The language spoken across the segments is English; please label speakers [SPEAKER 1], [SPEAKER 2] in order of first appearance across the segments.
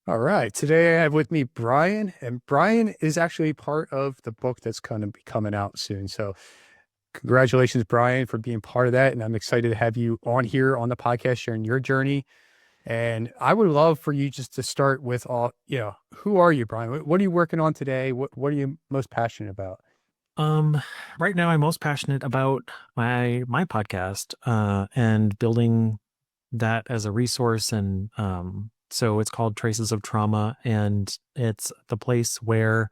[SPEAKER 1] All right. Today I have with me Brian, and Brian is actually part of the book that's going to be coming out soon. So, congratulations, Brian, for being part of that. And I'm excited to have you on here on the podcast sharing your journey. And I would love for you just to start with who are you, Brian? What are you working on today? What are you most passionate about?
[SPEAKER 2] Um, right now I'm most passionate about my podcast and building that as a resource and so it's called Traces of Trauma, and it's the place where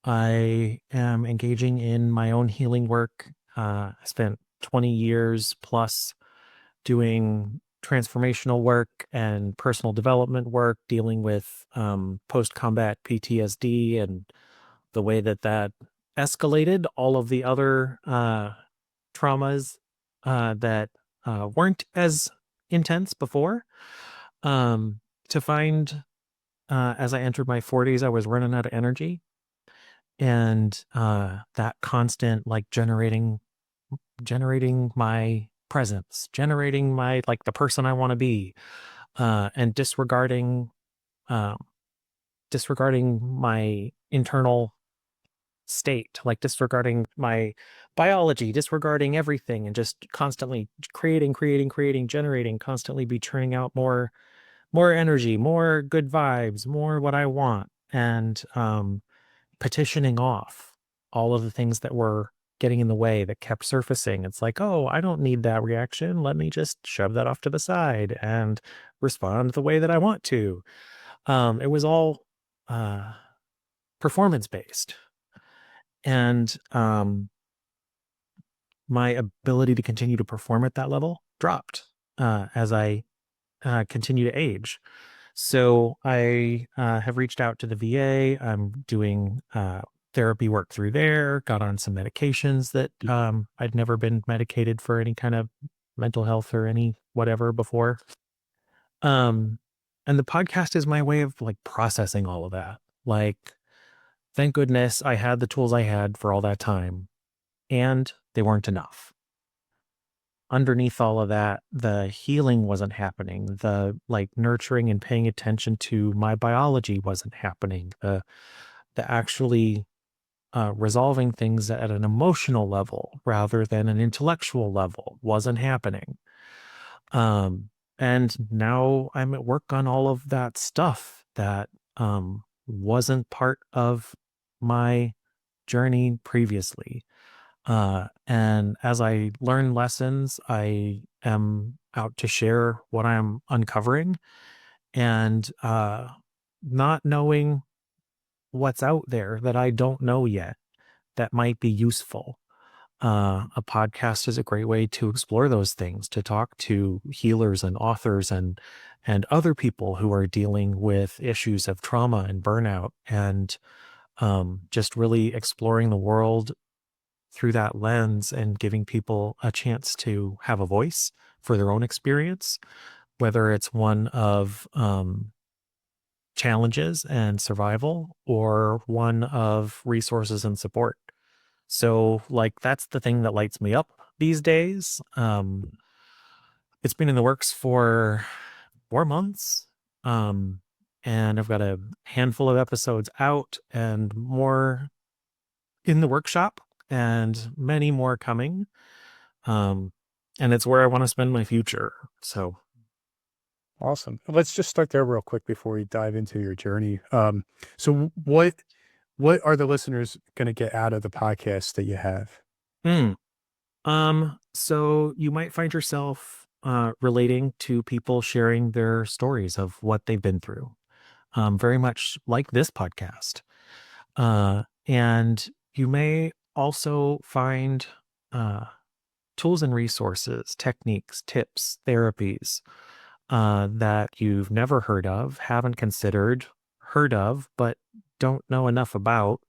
[SPEAKER 2] I am engaging in my own healing work. I spent 20 years plus doing transformational work and personal development work, dealing with post-combat PTSD and the way that escalated all of the other traumas that weren't as intense before. Um, to find as I entered my 40s, I was running out of energy, and that constant like generating my presence, generating my like the person I want to be, and um, disregarding my internal state, like disregarding my biology, disregarding everything, and just constantly creating, generating, constantly be churning out more energy, more good vibes, more what I want, and petitioning off all of the things that were getting in the way that kept surfacing. It's like, oh, I don't need that reaction. Let me just shove that off to the side and respond the way that I want to. It was all uh, performance based. And my ability to continue to perform at that level dropped as I continue to age. So I have reached out to the VA. I'm doing therapy work through there, got on some medications that I'd never been medicated for any kind of mental health or any whatever before. Um, and the podcast is my way of like processing all of that. Like, thank goodness I had the tools I had for all that time, and they weren't enough. Underneath all of that, the healing wasn't happening. The like nurturing and paying attention to my biology wasn't happening. The actually resolving things at an emotional level rather than an intellectual level wasn't happening. Um, and now I'm at work on all of that stuff that wasn't part of my journey previously. And as I learn lessons, I am out to share what I'm uncovering, and not knowing what's out there that I don't know yet that might be useful. A podcast is a great way to explore those things, to talk to healers and authors and other people who are dealing with issues of trauma and burnout, and just really exploring the world through that lens and giving people a chance to have a voice for their own experience, whether it's one of challenges and survival or one of resources and support. So, like, that's the thing that lights me up these days. It's been in the works for 4 months. Um, and I've got a handful of episodes out and more in the workshop and many more coming. Um, and it's where I want to spend my future. So,
[SPEAKER 1] Awesome. Let's just start there real quick before we dive into your journey. So what are the listeners going to get out of the podcast that you have?
[SPEAKER 2] hmm. So you might find yourself relating to people sharing their stories of what they've been through, very much like this podcast. And you may also find uh, tools and resources, techniques, tips, therapies that you've never heard of, haven't considered, heard of, but don't know enough about.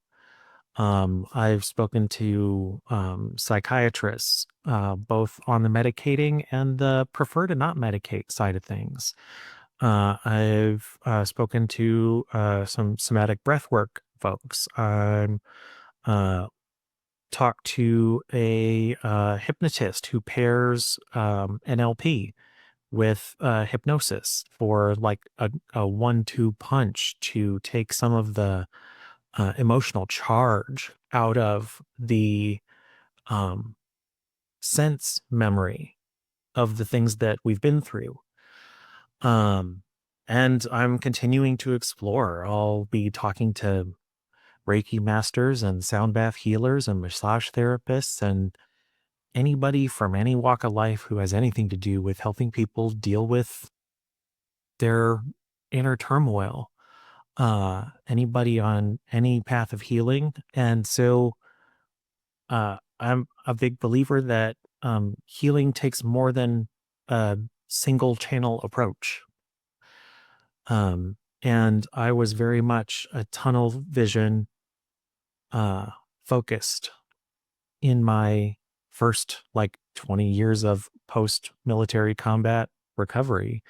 [SPEAKER 2] I've spoken to psychiatrists, both on the medicating and the prefer to not medicate side of things. I've spoken to some somatic breathwork folks. I'm uh, talked to a hypnotist who pairs NLP with hypnosis for like a 1-2 punch to take some of the emotional charge out of the um, sense memory of the things that we've been through. And I'm continuing to explore. I'll be talking to Reiki masters and sound bath healers and massage therapists and anybody from any walk of life who has anything to do with helping people deal with their inner turmoil. Anybody on any path of healing. And so I'm a big believer that healing takes more than a single channel approach. And I was very much a tunnel vision focused in my first like 20 years of post-military combat recovery.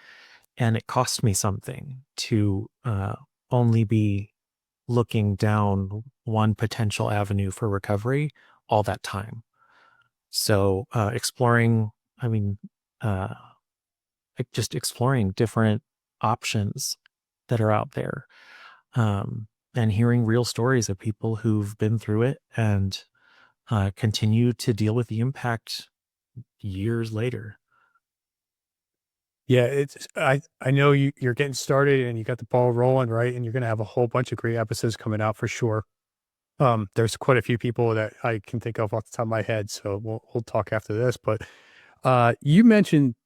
[SPEAKER 2] And it cost me something to only be looking down one potential avenue for recovery all that time. So exploring, I mean, just exploring different options that are out there, and hearing real stories of people who've been through it and continue to deal with the impact years later.
[SPEAKER 1] Yeah, I know you're getting started and you got the ball rolling, right? And you're going to have a whole bunch of great episodes coming out for sure. There's quite a few people that I can think of off the top of my head, so we'll talk after this. But you mentioned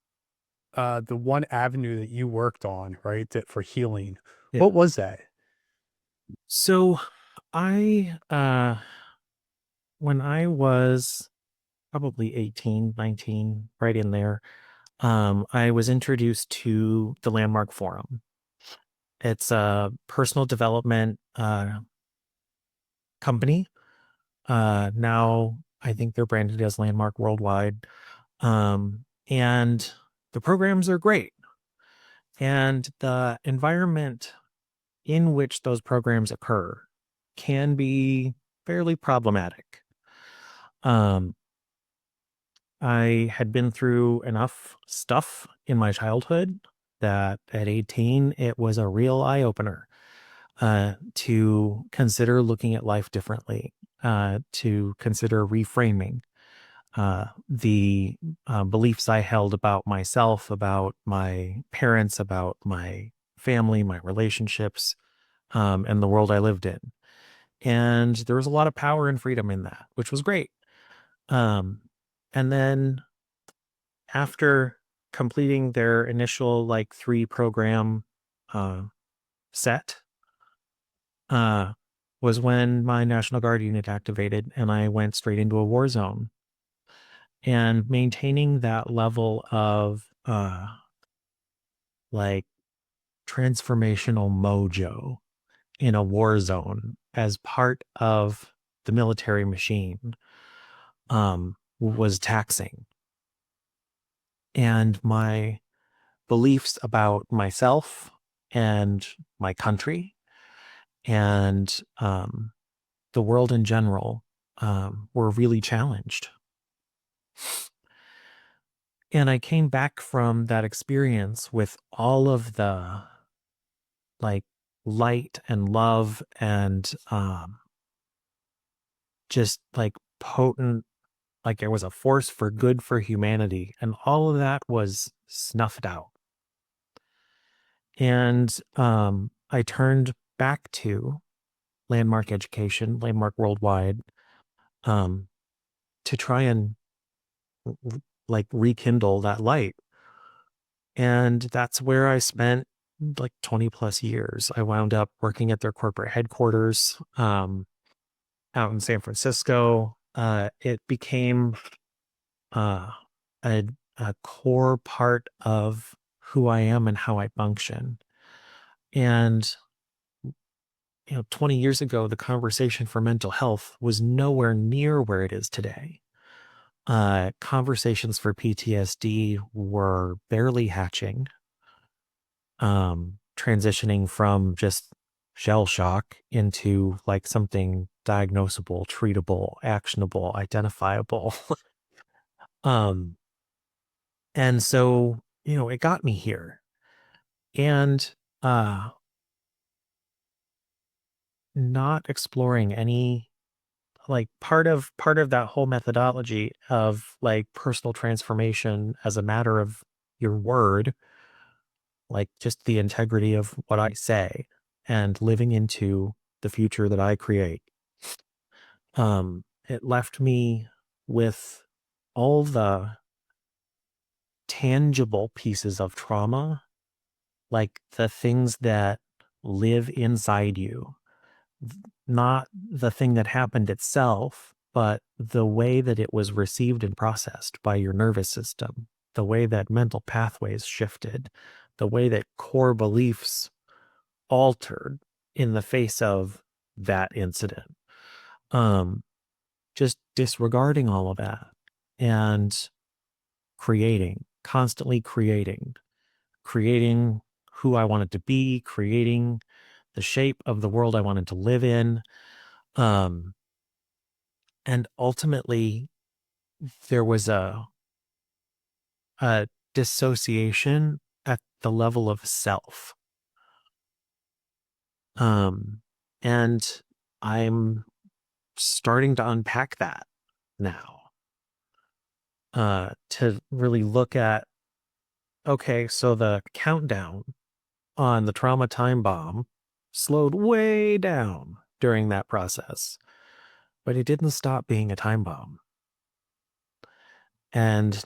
[SPEAKER 1] the one avenue that you worked on, right? That for healing.
[SPEAKER 2] Yeah.
[SPEAKER 1] What was that?
[SPEAKER 2] So I when I was probably 18, 19, right in there, I was introduced to the Landmark Forum. It's a personal development company. Now I think they're branded as Landmark Worldwide. And the programs are great. And the environment in which those programs occur can be fairly problematic. I had been through enough stuff in my childhood that at 18, it was a real eye opener to consider looking at life differently, to consider reframing the beliefs I held about myself, about my parents, about my family, my relationships, and the world I lived in. And there was a lot of power and freedom in that, which was great. And then after completing their initial like 3-program set, was when my National Guard unit activated and I went straight into a war zone. And maintaining that level of like transformational mojo in a war zone as part of the military machine was taxing. And my beliefs about myself and my country and the world in general were really challenged. And I came back from that experience with all of the like light and love and just like potent, like it was a force for good for humanity. And all of that was snuffed out. And I turned back to Landmark Education, Landmark Worldwide, to try and like rekindle that light. And that's where I spent like 20 plus years. I wound up working at their corporate headquarters out in San Francisco. It became a, a core part of who I am and how I function. And 20 years ago, the conversation for mental health was nowhere near where it is today. Conversations for PTSD were barely hatching, transitioning from just shell shock into like something diagnosable, treatable, actionable, identifiable. And so it got me here. And uh not exploring any, like, part of that whole methodology of like personal transformation as a matter of your word, like just the integrity of what I say and living into the future that I create. It left me with all the tangible pieces of trauma, like the things that live inside you, not the thing that happened itself, but the way that it was received and processed by your nervous system, the way that mental pathways shifted, the way that core beliefs altered in the face of that incident. Um, just disregarding all of that and creating, constantly creating who I wanted to be, creating the shape of the world I wanted to live in. Um, and ultimately, there was a dissociation at the level of self. Um, and I'm starting to unpack that now, to really look at, okay, so the countdown on the trauma time bomb slowed way down during that process, but it didn't stop being a time bomb. And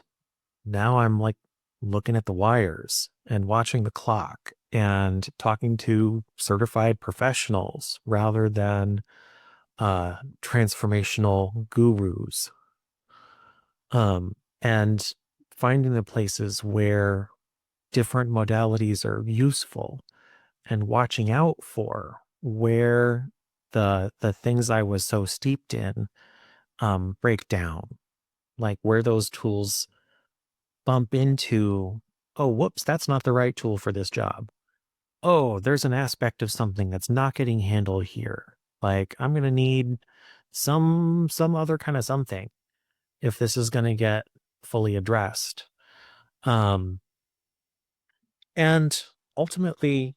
[SPEAKER 2] now I'm like looking at the wires and watching the clock and talking to certified professionals rather than transformational gurus. And finding the places where different modalities are useful and watching out for where the things I was so steeped in break down, like where those tools bump into, oh, whoops, that's not the right tool for this job. Oh, there's an aspect of something that's not getting handled here. Like I'm going to need some other kind of something if this is going to get fully addressed. Um, and ultimately,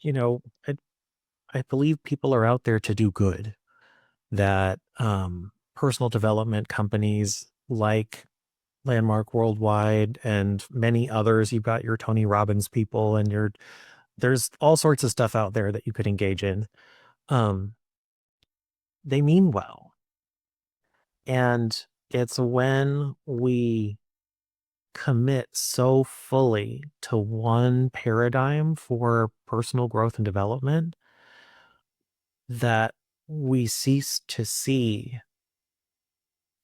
[SPEAKER 2] I believe people are out there to do good, that personal development companies like Landmark Worldwide and many others, you've got your Tony Robbins people and there's all sorts of stuff out there that you could engage in. Um, they mean well. And it's when we commit so fully to one paradigm for personal growth and development that we cease to see,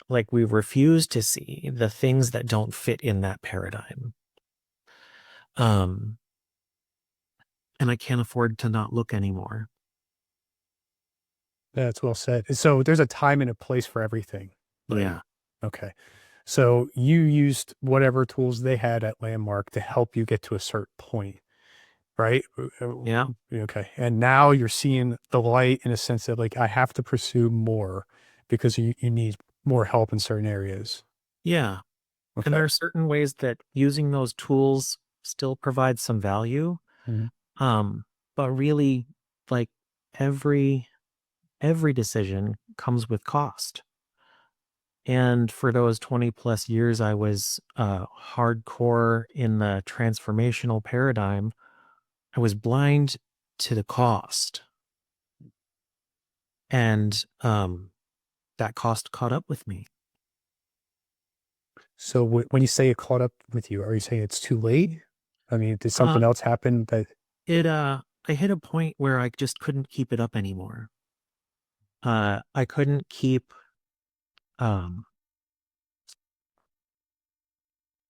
[SPEAKER 2] like we refuse to see the things that don't fit in that paradigm. Um, and I can't afford to not look anymore.
[SPEAKER 1] That's well said. So there's a time and a place for everything, right?
[SPEAKER 2] Yeah.
[SPEAKER 1] Okay. So you used whatever tools they had at Landmark to help you get to a certain point, right?
[SPEAKER 2] Yeah.
[SPEAKER 1] Okay. And now you're seeing the light in a sense of like, I have to pursue more because you need more help in certain areas.
[SPEAKER 2] Yeah. And
[SPEAKER 1] Okay.
[SPEAKER 2] there are certain ways that using those tools still provides some value.
[SPEAKER 1] Mhm.
[SPEAKER 2] Um, but really, like every every decision comes with cost. And for those 20 plus years I was hardcore in the transformational paradigm, I was blind to the cost. And that cost caught up with me.
[SPEAKER 1] So when you say it caught up with you, are you saying it's too late? I mean, did
[SPEAKER 2] Uh
[SPEAKER 1] something else happen that
[SPEAKER 2] it I hit a point where I just couldn't keep it up anymore. I couldn't keep um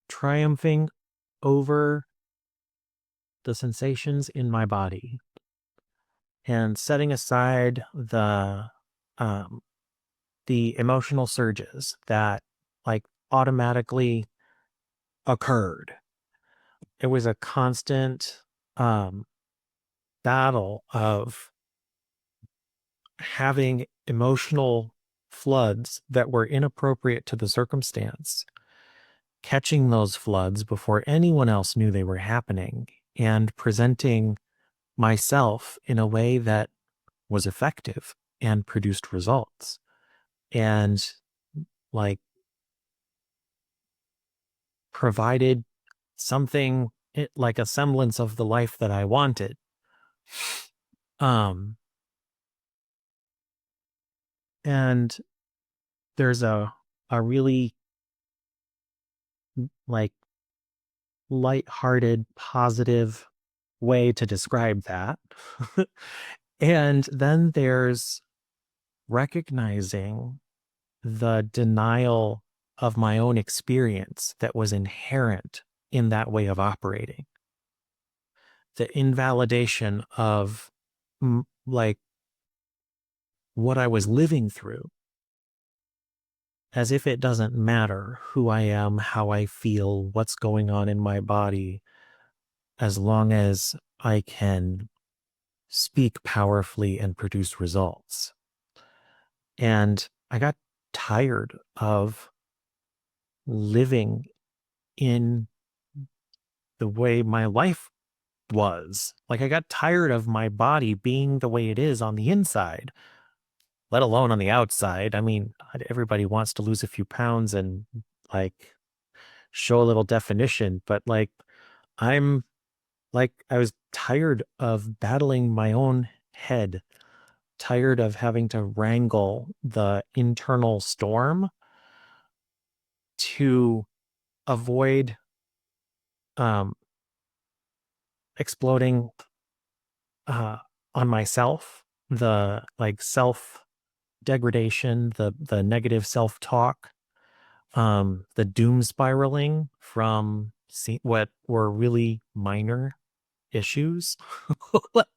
[SPEAKER 2] triumphing over the sensations in my body and setting aside um the emotional surges that like automatically occurred. It was a constant um battle of having emotional floods that were inappropriate to the circumstance catching those floods before anyone else knew they were happening and presenting myself in a way that was effective and produced results and like provided something like a semblance of the life that I wanted. And there's a really like lighthearted, positive way to describe that. And then there's recognizing the denial of my own experience that was inherent in that way of operating. The invalidation of like what I was living through, as if it doesn't matter who I am, how I feel, what's going on in my body, as long as I can speak powerfully and produce results. And I got tired of living in the way my life was. Like, I got tired of my body being the way it is on the inside, let alone on the outside. I mean, everybody wants to lose a few pounds and like show a little definition, but like, I'm like, I was tired of battling my own head, tired of having to wrangle the internal storm to avoid um, exploding on myself, the like self degradation, the negative self talk, the doom spiraling from what were really minor issues. Like,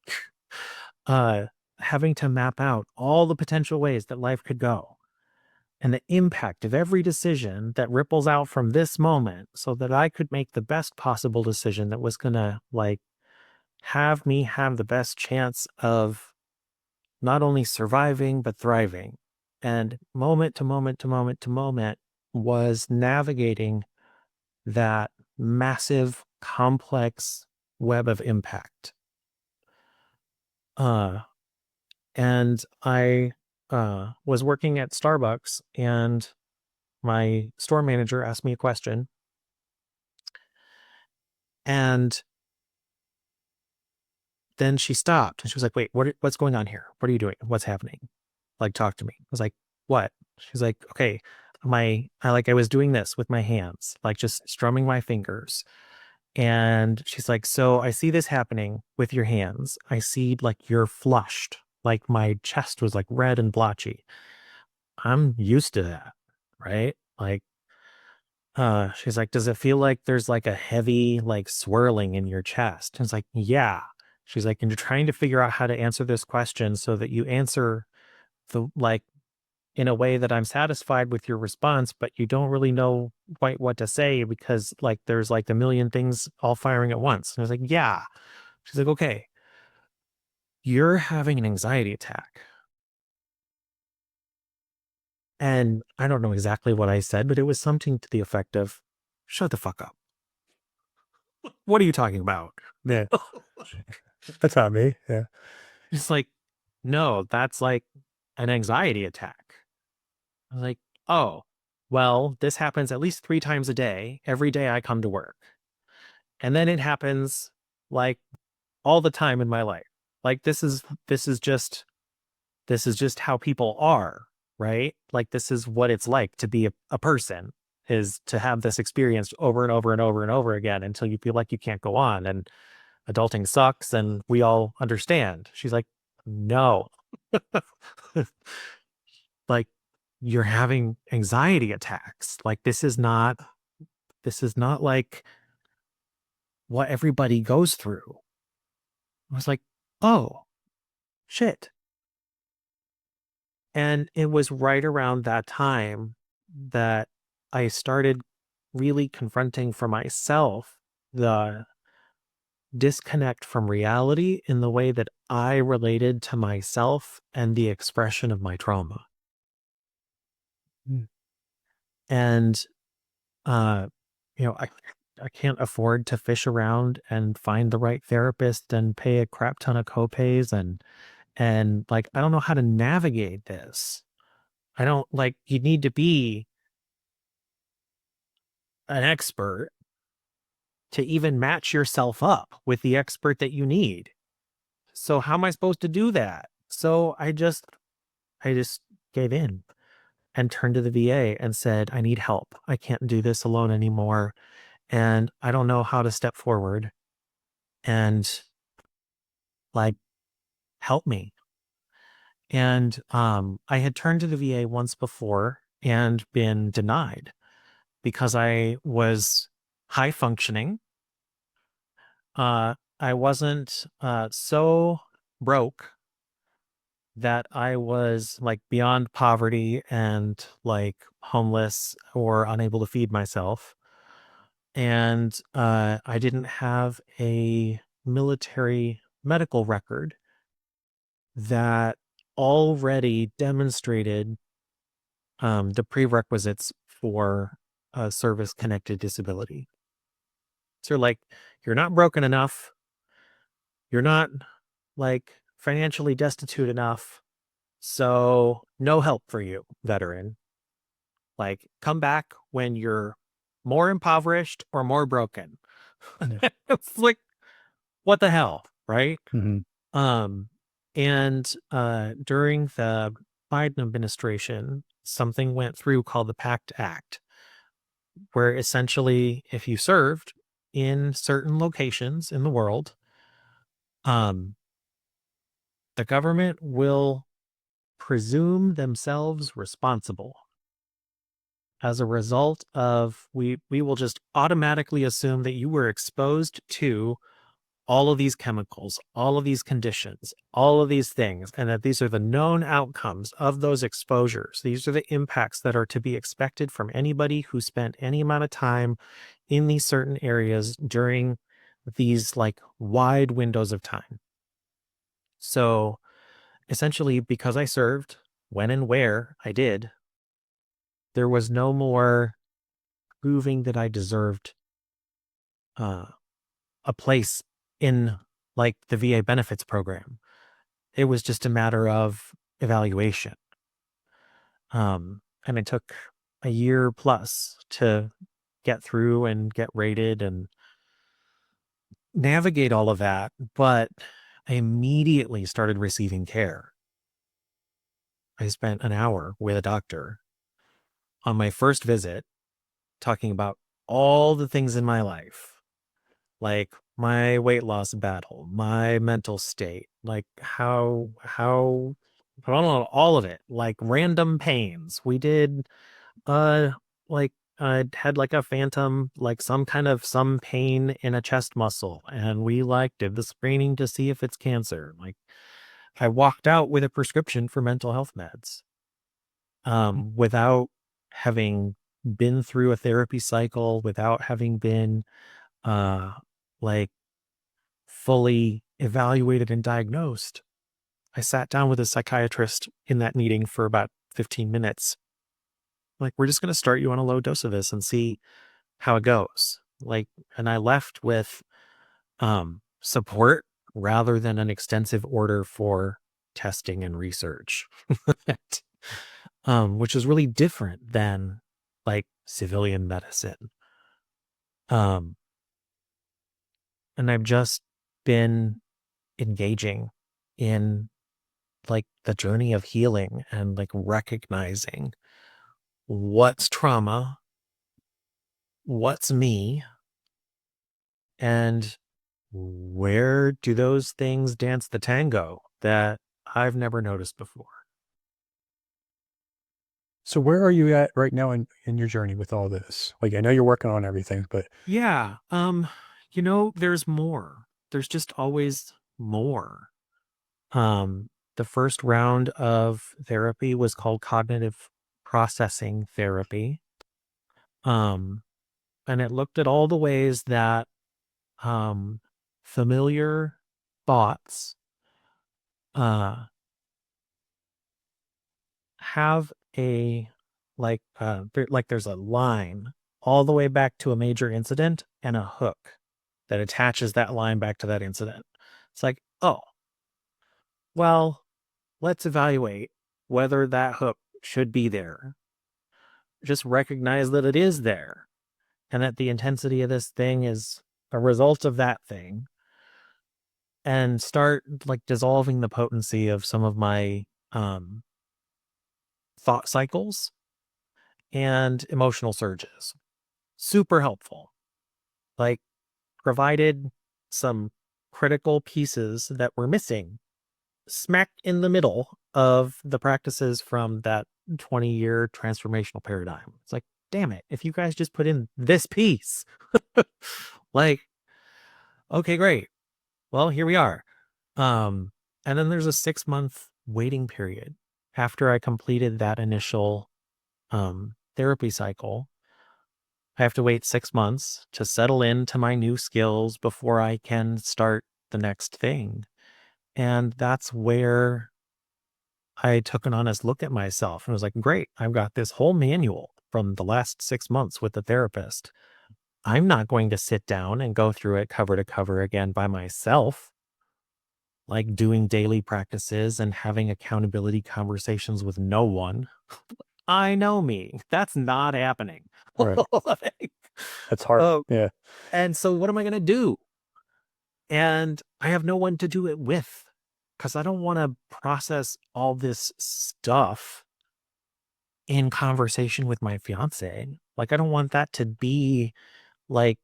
[SPEAKER 2] uh, having to map out all the potential ways that life could go and the impact of every decision that ripples out from this moment so that I could make the best possible decision that was going to like have me have the best chance of not only surviving, but thriving. And moment to moment to moment to moment was navigating that massive, complex web of impact. And I was working at Starbucks, and my store manager asked me a question. And then she stopped and she was like, wait, what's going on here? What are you doing? What's happening? Like, talk to me. I was like, what? She's like, okay, I was doing this with my hands, like just strumming my fingers. And she's like, so I see this happening with your hands. I see like you're flushed, like my chest was like red and blotchy. I'm used to that, right? Like, she's like, does it feel like there's like a heavy like swirling in your chest? And it's like, yeah. She's like, and you're trying to figure out how to answer this question so that you answer the like in a way that I'm satisfied with your response, but you don't really know quite what to say because like there's like a million things all firing at once. And I was like, yeah. She's like, okay, you're having an anxiety attack. And I don't know exactly what I said, but it was something to the effect of, shut the fuck up. What are you talking about?
[SPEAKER 1] Yeah. That's not me. Yeah.
[SPEAKER 2] It's like, no, that's like an anxiety attack. I was like, oh, well, this happens at least 3 times a day, every day I come to work. And then it happens like all the time in my life. Like this is just how people are, right? Like this is what it's like to be a person, is to have this experience over and over and over and over again until you feel like you can't go on and adulting sucks and we all understand. She's like, no. Like, you're having anxiety attacks. Like this is not like what everybody goes through. I was like, oh shit. And it was right around that time that I started really confronting for myself the disconnect from reality in the way that I related to myself and the expression of my trauma.
[SPEAKER 1] Mm.
[SPEAKER 2] And I can't afford to fish around and find the right therapist and pay a crap ton of copays, and like I don't know how to navigate this. I don't like you need to be an expert to even match yourself up with the expert that you need. So how am I supposed to do that? So I just gave in and turned to the VA and said, I need help. I can't do this alone anymore. And I don't know how to step forward and like help me. And I had turned to the VA once before and been denied because I was high functioning. I wasn't so broke that I was like beyond poverty and like homeless or unable to feed myself. And I didn't have a military medical record that already demonstrated the prerequisites for a service connected disability. So, like, you're not broken enough, you're not like financially destitute enough. So, no help for you, veteran. Like, come back when you're more impoverished or more broken.
[SPEAKER 1] Yeah.
[SPEAKER 2] It's like, what the hell, right?
[SPEAKER 1] Mhm.
[SPEAKER 2] Um, and during the Biden administration, something went through called the PACT Act, where essentially, if you served in certain locations in the world, um, the government will presume themselves responsible as a result of we will just automatically assume that you were exposed to all of these chemicals, all of these conditions, all of these things, and that these are the known outcomes of those exposures. These are the impacts that are to be expected from anybody who spent any amount of time in these certain areas during these like wide windows of time. So essentially, because I served when and where I did, there was no more proving that I deserved uh, a place in like the VA benefits program. It was just a matter of evaluation. And it took a year plus to get through and get rated and navigate all of that. But I immediately started receiving care. I spent an hour with a doctor on my first visit talking about all the things in my life, like my weight loss battle, my mental state, like how I don't know, all of it, like random pains. We did like I had like a phantom, like some pain in a chest muscle, and we like did the screening to see if it's cancer. Like I walked out with a prescription for mental health meds without having been through a therapy cycle, without having been uh like fully evaluated and diagnosed. I sat down with a psychiatrist in that meeting for about 15 minutes. Like, we're just going to start you on a low dose of this and see how it goes. Like, and I left with support rather than an extensive order for testing and research, which is really different than like civilian medicine. Um, and I've just been engaging in like the journey of healing and like recognizing what's trauma, what's me, and where do those things dance the tango that I've never noticed before.
[SPEAKER 1] So where are you at right now in your journey with all this? Like, I know you're working on everything, but
[SPEAKER 2] Yeah. There's more. There's just always more. The first round of therapy was called cognitive processing therapy. Um, and it looked at all the ways that um familiar thoughts uh have a like there's a line all the way back to a major incident and a hook that attaches that line back to that incident. It's like, oh, well, let's evaluate whether that hook should be there. Just recognize that it is there and that the intensity of this thing is a result of that thing, and start like dissolving the potency of some of my thought cycles and emotional surges. Super helpful. Like, provided some critical pieces that were missing smack in the middle of the practices from that 20-year transformational paradigm. It's like, damn it, if you guys just put in this piece, like, okay, great. Well, here we are. And then there's a 6-month waiting period after I completed that initial therapy cycle. I have to wait 6 months to settle into my new skills before I can start the next thing. And that's where I took an honest look at myself and was like, great, I've got this whole manual from the last 6 months with the therapist. I'm not going to sit down and go through it cover to cover again by myself, like doing daily practices and having accountability conversations with no one. I know me. That's not happening.
[SPEAKER 1] Right.
[SPEAKER 2] Like,
[SPEAKER 1] That's hard. Yeah.
[SPEAKER 2] and so what am I going to do? And I have no one to do it with because I don't want to process all this stuff in conversation with my fiance. Like, I don't want that to be like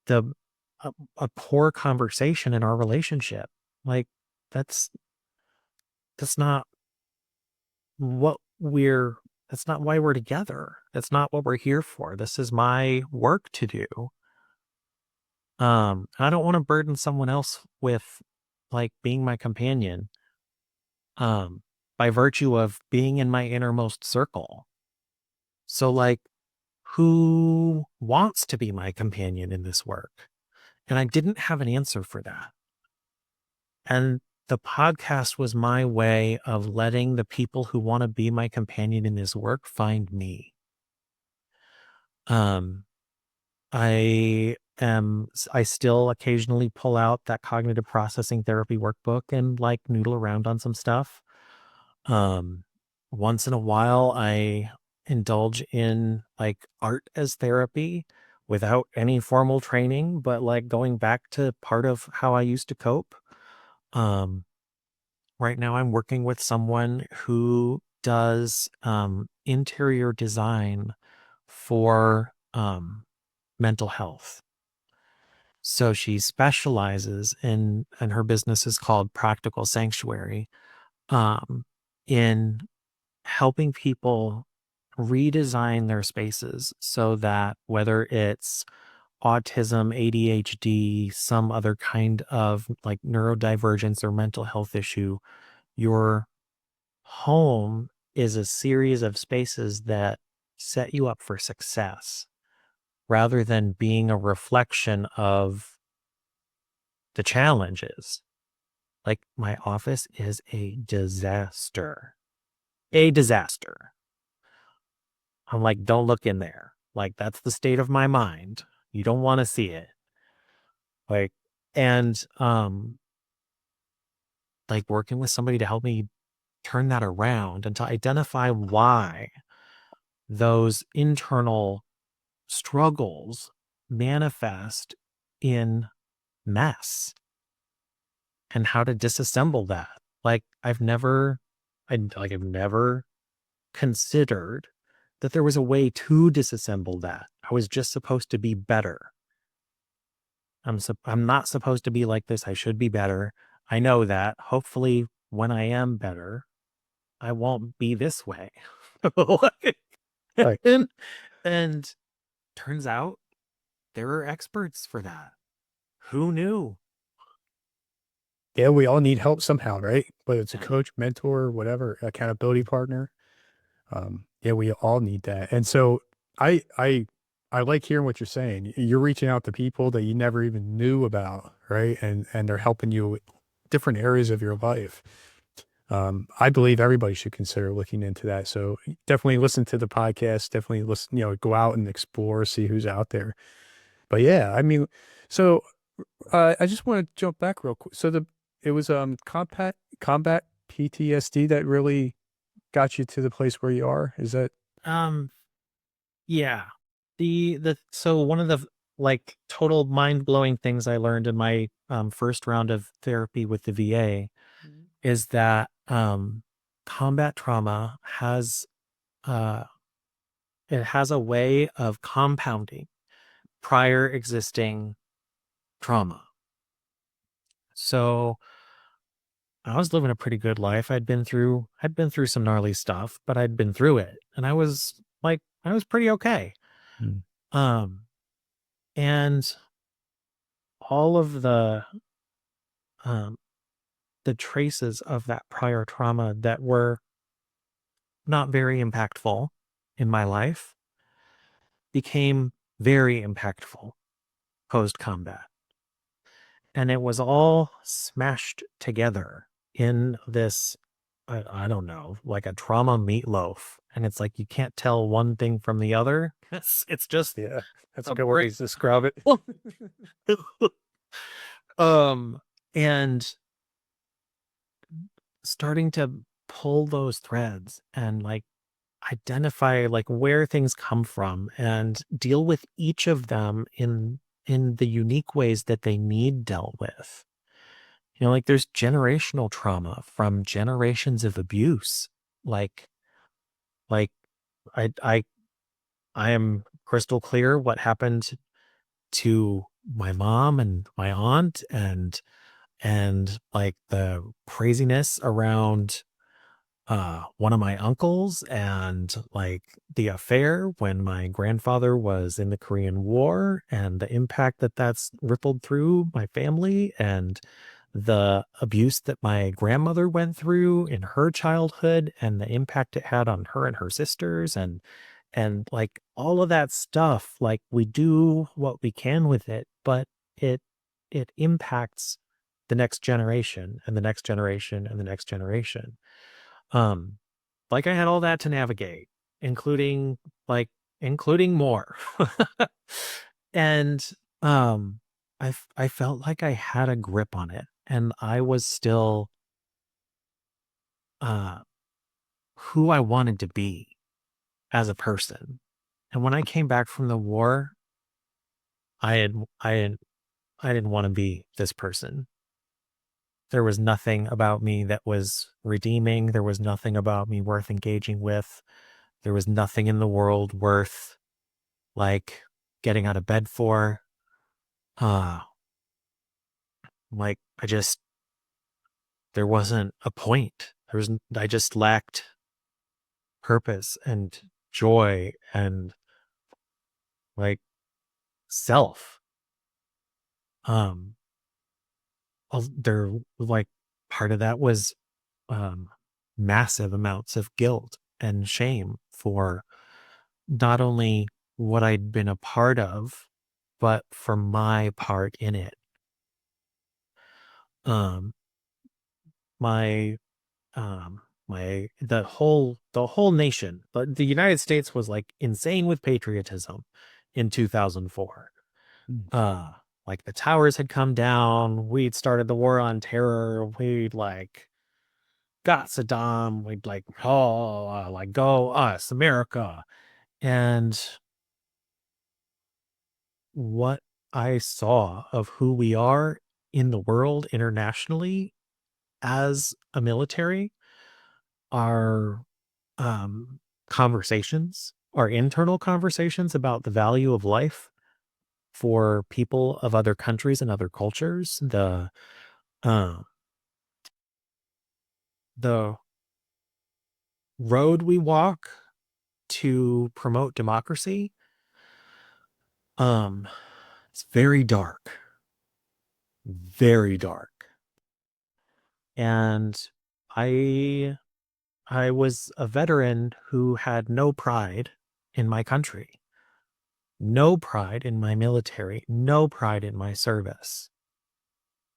[SPEAKER 2] the a poor conversation in our relationship. Like, that's not what we're that's not why we're together. That's not what we're here for. This is my work to do. I don't want to burden someone else with like being my companion by virtue of being in my innermost circle. So, like, who wants to be my companion in this work? And I didn't have an answer for that. And the podcast was my way of letting the people who want to be my companion in this work find me. Um, I still occasionally pull out that cognitive processing therapy workbook and like noodle around on some stuff. Once in a while, I indulge in like art as therapy without any formal training, but like going back to part of how I used to cope. Um, right now I'm working with someone who does interior design for mental health. So she specializes and her business is called Practical Sanctuary, in helping people redesign their spaces so that whether it's autism, ADHD, some other kind of like neurodivergence or mental health issue, your home is a series of spaces that set you up for success rather than being a reflection of the challenges. Like, my office is a disaster. A disaster. I'm like, don't look in there. Like, that's the state of my mind. You don't want to see it. Like, and like working with somebody to help me turn that around and to identify why those internal struggles manifest in mess and how to disassemble that. Like, I've never considered that there was a way to disassemble that. I was just supposed to be better. I'm not supposed to be like this. I should be better. I know that. Hopefully, when I am better, I won't be this way.
[SPEAKER 1] Right.
[SPEAKER 2] and turns out there are experts for that. Who knew?
[SPEAKER 1] Yeah, we all need help somehow, right? Whether it's a
[SPEAKER 2] Yeah.
[SPEAKER 1] coach, mentor, whatever, accountability partner. Yeah, we all need that. And so I I I like hearing what you're saying. You're reaching out to people that you never even knew about, right? And they're helping you with different areas of your life. I believe everybody should consider looking into that. So definitely listen to the podcast. Definitely listen, go out and explore, see who's out there. But yeah, I mean, so I just want to jump back real quick. So it was combat PTSD that really got you to the place where you are. Is that?
[SPEAKER 2] Um, yeah. So one of the like total mind-blowing things I learned in my first round of therapy with the VA is that combat trauma has uh it has a way of compounding prior existing trauma. So I was living a pretty good life. I'd been through some gnarly stuff, but I'd been through it. And I was pretty okay.
[SPEAKER 1] Mm.
[SPEAKER 2] Um and all of um the traces of that prior trauma that were not very impactful in my life became very impactful post combat. And it was all smashed together in this, I don't know, like a trauma meatloaf. And it's like you can't tell one thing from the other. It's just
[SPEAKER 1] Yeah, that's a
[SPEAKER 2] a
[SPEAKER 1] good way
[SPEAKER 2] brick.
[SPEAKER 1] to describe it.
[SPEAKER 2] um and starting to pull those threads and like identify like where things come from and deal with each of them in the unique ways that they need dealt with. Like there's generational trauma from generations of abuse. Like like I I I am crystal clear what happened to my mom and my aunt and like the craziness around one of my uncles and like the affair when my grandfather was in the Korean War and the impact that that's rippled through my family and the abuse that my grandmother went through in her childhood and the impact it had on her and her sisters and like all of that stuff. Like we do what we can with it, but it it impacts the next generation and the next generation and the next generation. um, like I had all that to navigate, including like including more. And um I felt like I had a grip on it and I was still uh who I wanted to be as a person. And when I came back from the war, I had I had I didn't want to be this person. There was nothing about me that was redeeming. There was nothing about me worth engaging with. There was nothing in the world worth like getting out of bed for. Uh like there wasn't a point. I just lacked purpose and joy and like self. Um there like part of that was um massive amounts of guilt and shame for not only what I'd been a part of, but for my part in it. Um, my, the whole nation, but the United States was like insane with patriotism in 2004.
[SPEAKER 1] Mm.
[SPEAKER 2] Uh, like the towers had come down. We'd started the war on terror. We'd like got Saddam. We'd like, oh, like go us, America. And what I saw of who we are in the world internationally as a military are um, conversations, our internal conversations about the value of life for people of other countries and other cultures. Uh, the road we walk to promote democracy, um, it's very dark, and I I was a veteran who had no pride in my country, no pride in my military, no pride in my service.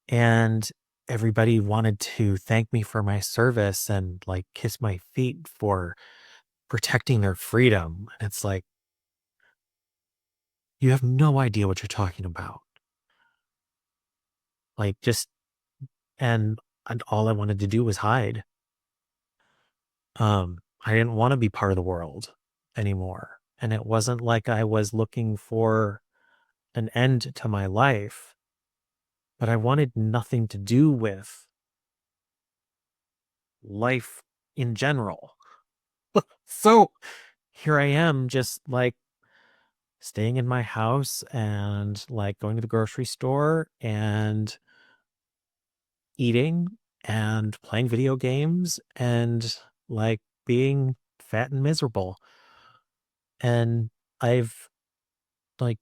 [SPEAKER 2] And everybody wanted to thank me for my service and like kiss my feet for protecting their freedom. And it's like, you have no idea what you're talking about. Like just, and all I wanted to do was hide. I didn't want to be part of the world anymore. And it wasn't like I was looking for an end to my life, but I wanted nothing to do with life in general. So here I am, just like staying in my house and like going to the grocery store and eating and playing video games and like being fat and miserable. And I've like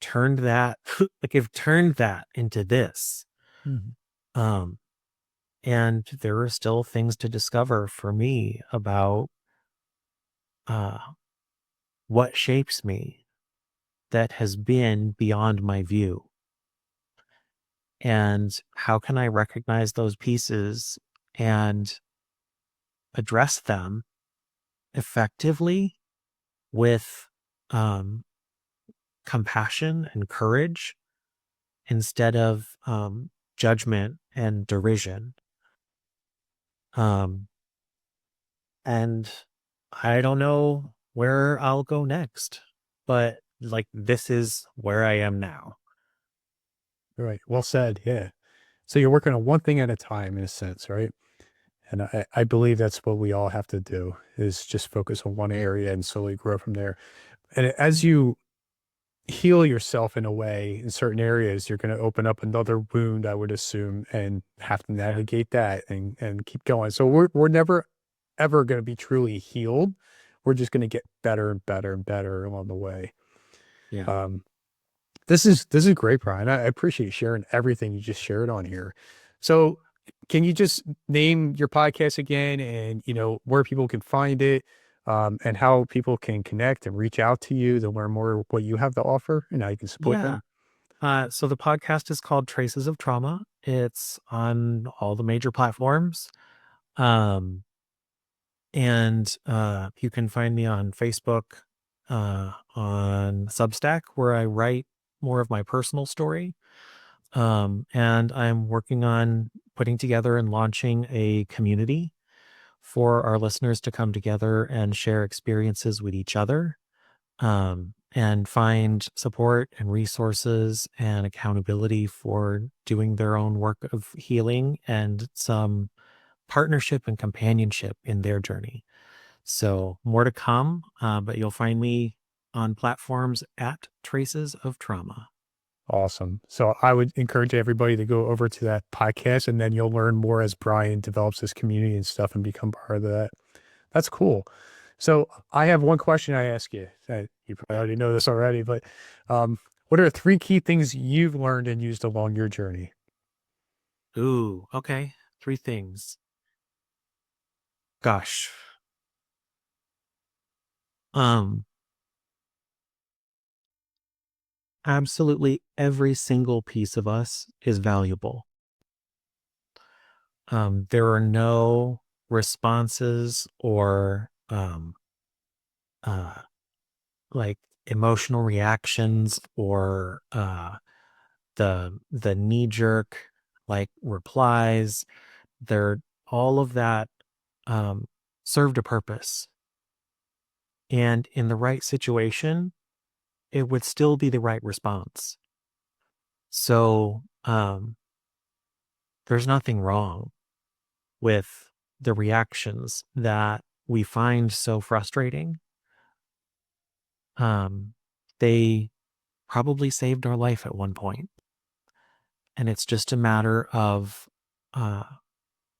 [SPEAKER 2] turned that like I've turned that into this.
[SPEAKER 1] Mhm.
[SPEAKER 2] Um and there are still things to discover for me about uh what shapes me that has been beyond my view. And how can I recognize those pieces and address them effectively with um, compassion and courage instead of judgment and derision. Um, and I don't know where I'll go next, but like this is where I am now.
[SPEAKER 1] Right. Well said. Yeah. So you're working on one thing at a time in a sense, right? And I believe that's what we all have to do is just focus on one area and slowly grow from there. And as you heal yourself in a way in certain areas, you're going to open up another wound, I would assume, and have to navigate that and keep going. So we're never ever going to be truly healed. We're just going to get better and better and better along the way.
[SPEAKER 2] Yeah.
[SPEAKER 1] Um, this is great, Brian. I appreciate you sharing everything you just shared on here. So, can you just name your podcast again, and where people can find it, and how people can connect and reach out to you to learn more what you have to offer and how you can support
[SPEAKER 2] Yeah.
[SPEAKER 1] them?
[SPEAKER 2] So the podcast is called Traces of Trauma. It's on all the major platforms. Um, and you can find me on Facebook, on Substack, where I write more of my personal story. And I'm working on putting together and launching a community for our listeners to come together and share experiences with each other, and find support and resources and accountability for doing their own work of healing and some partnership and companionship in their journey. So more to come, but you'll find me on platforms at Traces of Trauma.
[SPEAKER 1] Awesome. So I would encourage everybody to go over to that podcast, and then you'll learn more as Brian develops this community and stuff and become part of that. That's cool. So I have one question I ask you. You probably already know this already, but what are three key things you've learned and used along your journey?
[SPEAKER 2] Ooh, okay. Three things. Gosh. Um, Absolutely every single piece of us is valuable. There are no responses or uh like emotional reactions or the knee jerk like replies. They're all of that um served a purpose. And in the right situation, it would still be the right response. So there's nothing wrong with the reactions that we find so frustrating. Um, they probably saved our life at one point, and it's just a matter of uh,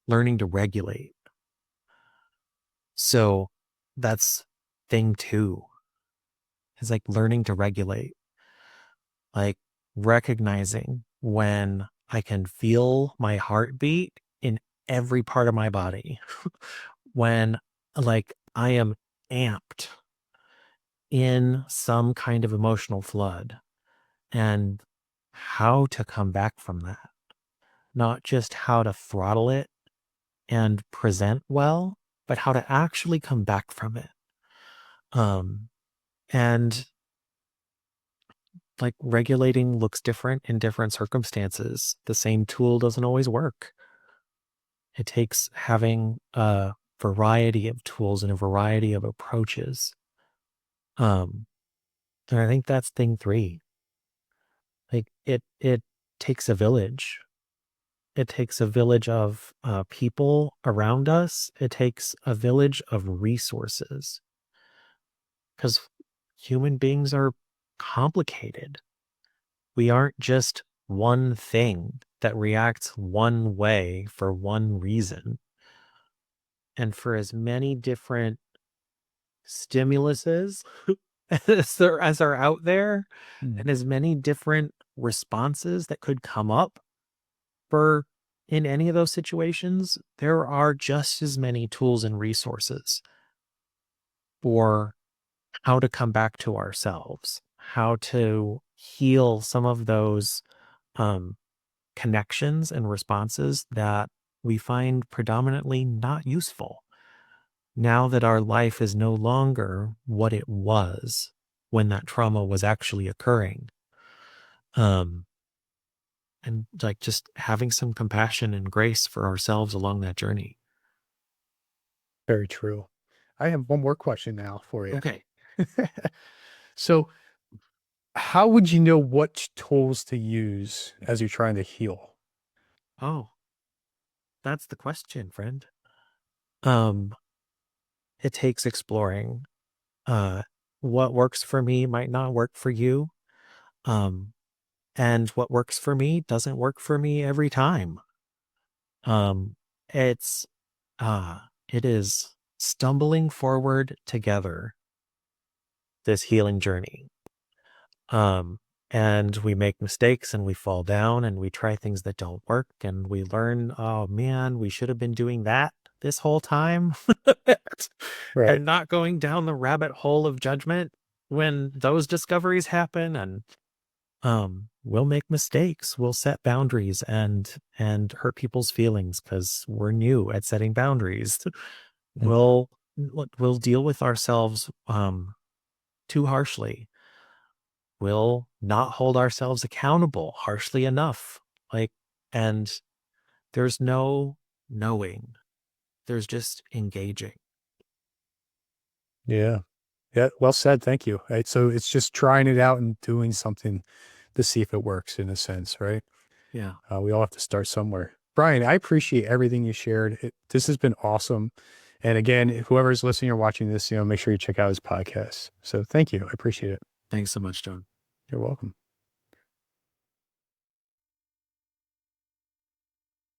[SPEAKER 2] learning to regulate. So that's thing two is like learning to regulate, like recognizing when I can feel my heartbeat in every part of my body, when like I am amped in some kind of emotional flood, and how to come back from that. not just how to throttle it and present well, but how to actually come back from it. And like regulating looks different in different circumstances. The same tool doesn't always work. It takes having a variety of tools and a variety of approaches. And I think that's thing 3. Like it takes a village. It takes a village of people around us. It takes a village of resources, because human beings are complicated. We aren't just one thing that reacts one way for one reason. And for as many different stimuluses as are out there, and as many different responses that could come up for in any of those situations, there are just as many tools and resources for how to come back to ourselves, how to heal some of those connections and responses that we find predominantly not useful, now that our life is no longer what it was when that trauma was actually occurring. And like just having some compassion and grace for ourselves along that journey.
[SPEAKER 1] Very true. I have one more question now for you.
[SPEAKER 2] Okay.
[SPEAKER 1] So, how would you know what tools to use as you're trying to heal?
[SPEAKER 2] Oh, that's the question, friend. Um, it takes exploring. Uh, what works for me might not work for you. Um, and what works for me doesn't work for me every time. Um, it's it is stumbling forward together, this healing journey. Um, and we make mistakes and we fall down and we try things that don't work and we learn, oh man, we should have been doing that this whole time.
[SPEAKER 1] Right.
[SPEAKER 2] And not going down the rabbit hole of judgment when those discoveries happen. And we'll make mistakes, we'll set boundaries and hurt people's feelings because we're new at setting boundaries. we'll we'll deal with ourselves too harshly. We'll not hold ourselves accountable harshly enough. Like, and there's no knowing, there's just engaging.
[SPEAKER 1] Yeah. Yeah. Well said. Thank you. Right. So it's just trying it out and doing something to see if it works in a sense, right?
[SPEAKER 2] Yeah.
[SPEAKER 1] We all have to start somewhere. Brian, I appreciate everything you shared. This has been awesome. And again, whoever's listening or watching this, make sure you check out his podcast. So thank you. I appreciate it.
[SPEAKER 2] Thanks so much, Jon.
[SPEAKER 1] You're welcome.